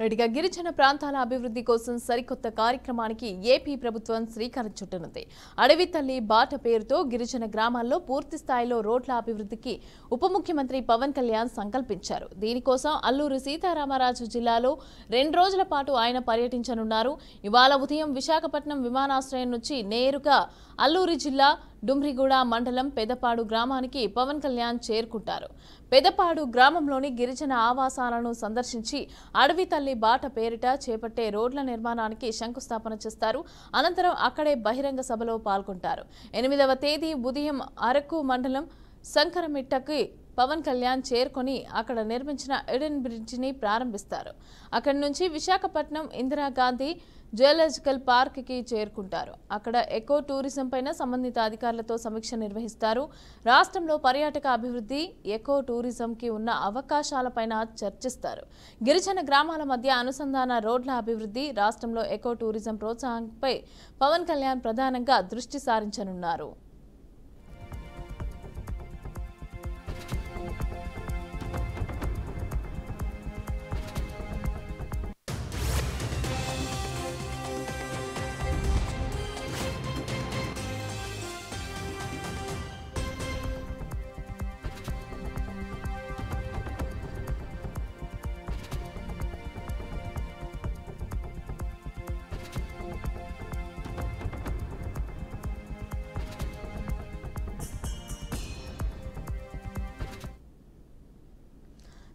రెడ్డిగా గిరిజన ప్రాంతాల అభివృద్ధి కోసం సరికొత్త కార్యక్రమానికి ఏపీ ప్రభుత్వం శ్రీకారం చుట్టనుంది. అడవి తల్లి బాట పేరుతో గిరిజన గ్రామాల్లో పూర్తి స్థాయిలో రోడ్ల అభివృద్ధికి ఉప ముఖ్యమంత్రి పవన్ కళ్యాణ్ సంకల్పించారు. దీనికోసం అల్లూరు సీతారామరాజు జిల్లాలో 2 రోజుల పాటు ఆయన పర్యటించనున్నారు. ఇవాళ ఉదయం విశాఖపట్నం విమానాశ్రయం నుంచి నేరుగా అల్లూరు జిల్లా డుమ్రిగూడ మండలం పెదపాడు గ్రామానికి పవన్ కళ్యాణ్ చేరుకుంటారు. పెదపాడు గ్రామంలోని గిరిజన ఆవాసాలను సందర్శించి అడవి తల్లి బాట పేరిట చేపట్టే రోడ్ల నిర్మాణానికి శంకుస్థాపన చేస్తారు. అనంతరం అక్కడే బహిరంగ సభలో పాల్గొంటారు. 8వ తేదీ ఉదయం అరకు మండలం సంకరమిట్టకి పవన్ కళ్యాణ్ చేరుకొని అక్కడ నిర్మించిన ఎడెన్ బ్రిడ్జిని ప్రారంభిస్తారు. అక్కడి నుంచి విశాఖపట్నం ఇందిరాగాంధీ జువలాజికల్ పార్క్ కి చేరుకుంటారు. అక్కడ ఎకో టూరిజం పైన సంబంధిత అధికారులతో సమీక్ష నిర్వహిస్తారు. రాష్ట్రంలో పర్యాటక అభివృద్ధి, ఎకో టూరిజం కి ఉన్న అవకాశాలపైన చర్చిస్తారు. గిరిజన గ్రామాల మధ్య అనుసంధాన రోడ్ల అభివృద్ధి, రాష్ట్రంలో ఎకో టూరిజం ప్రోత్సాహంపై పవన్ కళ్యాణ్ ప్రధానంగా దృష్టి సారించనున్నారు.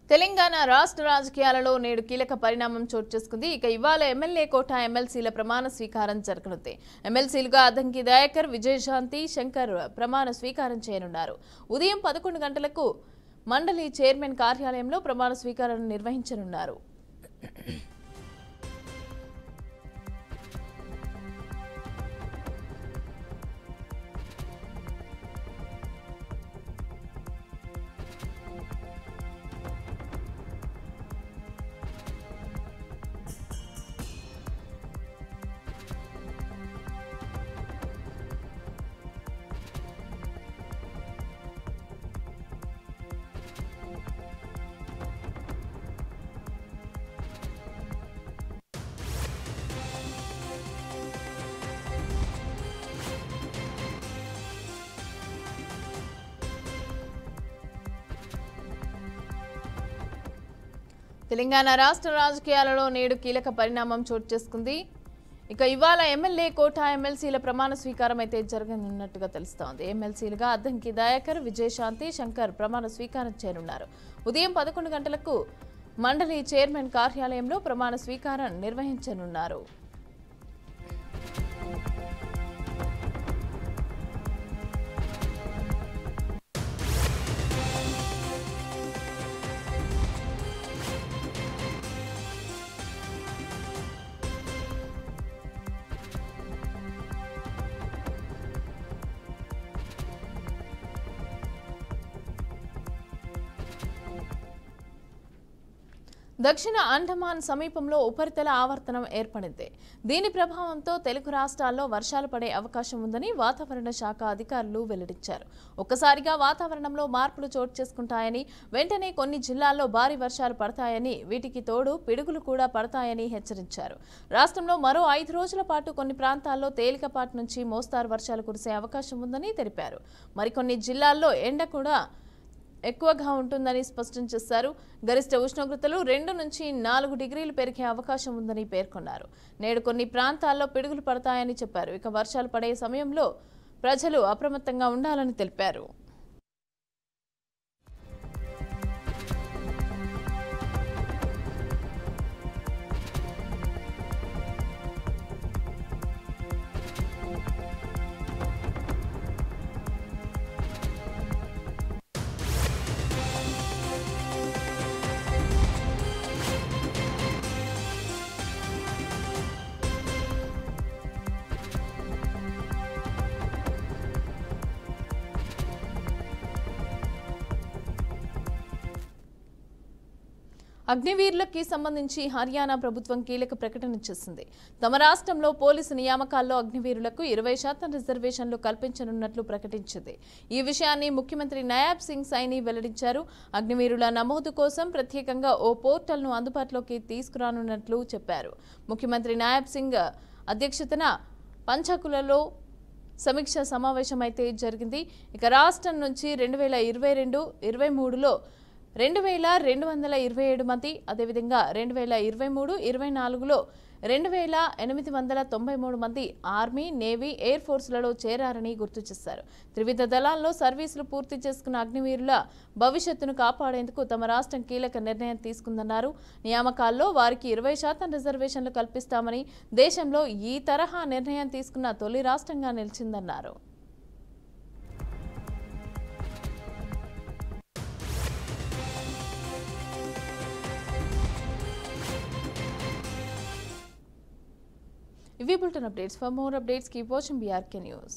తెలంగాణ రాష్ట్ర రాజకీయాలలో నేడు కీలక పరిణామం చోటు చేసుకుంది. ఇక ఇవాళ ఎమ్మెల్యే కోట ఎమ్మెల్సీల ప్రమాణ స్వీకారం జరగనుంది. ఎమ్మెల్సీలుగా అద్దంకి దయాకర్, విజయశాంతి, శంకర్ ప్రమాణ స్వీకారం చేయనున్నారు. ఉదయం 11 గంటలకు మండలి చైర్మన్ కార్యాలయంలో ప్రమాణ స్వీకారం నిర్వహించనున్నారు. తెలంగాణ రాష్ట్ర రాజకీయాలలో నేడు కీలక పరిణామం చోటు చేసుకుంది. ఇక ఇవాళ ఎమ్మెల్యే కోట ఎమ్మెల్సీల ప్రమాణ స్వీకారం అయితే జరగనున్నట్టుగా తెలుస్తోంది. ఎమ్మెల్సీలుగా అద్దంకి దయాకర్, విజయశాంతి, శంకర్ ప్రమాణ స్వీకారం చేయనున్నారు. ఉదయం 11 గంటలకు మండలి చైర్మన్ కార్యాలయంలో ప్రమాణ స్వీకారం నిర్వహించనున్నారు. దక్షిణ అండమాన్ సమీపంలో ఉపరితల ఆవర్తనం ఏర్పడింది. దీని ప్రభావంతో తెలుగు రాష్ట్రాల్లో వర్షాలు పడే అవకాశం ఉందని వాతావరణ శాఖ అధికారులు వెల్లడించారు. ఒక్కసారిగా వాతావరణంలో మార్పులు చోటు చేసుకుంటాయని, వెంటనే కొన్ని జిల్లాల్లో భారీ వర్షాలు పడతాయని, వీటికి తోడు పిడుగులు కూడా పడతాయని హెచ్చరించారు. రాష్ట్రంలో మరో 5 రోజుల పాటు కొన్ని ప్రాంతాల్లో తేలికపాటి నుంచి మోస్తారు వర్షాలు కురిసే అవకాశం ఉందని తెలిపారు. మరికొన్ని జిల్లాల్లో ఎండ కూడా ఎక్కువగా ఉంటుందని స్పష్టం చేశారు. గరిష్ట ఉష్ణోగ్రతలు 2 నుంచి 4 డిగ్రీలు పెరిగే అవకాశం ఉందని పేర్కొన్నారు. నేడు కొన్ని ప్రాంతాల్లో పిడుగులు పడతాయని చెప్పారు. ఇక వర్షాలు పడే సమయంలో ప్రజలు అప్రమత్తంగా ఉండాలని తెలిపారు. అగ్నివీరులకి సంబంధించి హర్యానా ప్రభుత్వం కీలక ప్రకటన చేసింది. తమ రాష్ట్రంలో పోలీసు నియామకాల్లో అగ్నివీరులకు 20% రిజర్వేషన్లు కల్పించనున్నట్లు ప్రకటించింది. ఈ విషయాన్ని ముఖ్యమంత్రి నయాబ్ సింగ్ సైని వెల్లడించారు. అగ్నివీరుల నమోదు కోసం ప్రత్యేకంగా ఓ పోర్టల్ను అందుబాటులోకి తీసుకురానున్నట్లు చెప్పారు. ముఖ్యమంత్రి నయాబ్ సింగ్ అధ్యక్షతన పంచకులలో సమీక్ష సమావేశం అయితే జరిగింది. ఇక రాష్ట్రం నుంచి 2022-23లో 2227 మంది, అదేవిధంగా 2023-24లో 2893 మంది ఆర్మీ, నేవీ, ఎయిర్ ఫోర్స్లలో చేరారని గుర్తు చేశారు. త్రివిధ దళాల్లో సర్వీసులు పూర్తి చేసుకున్న అగ్నివీరుల భవిష్యత్తును కాపాడేందుకు తమ రాష్ట్రం కీలక నిర్ణయం తీసుకుందన్నారు. నియామకాల్లో వారికి 20% రిజర్వేషన్లు కల్పిస్తామని దేశంలో ఈ తరహా నిర్ణయం తీసుకున్న తొలి రాష్ట్రంగా నిలిచిందన్నారు. ఇవి bulletin updates. For more updates, keep watching BRK News.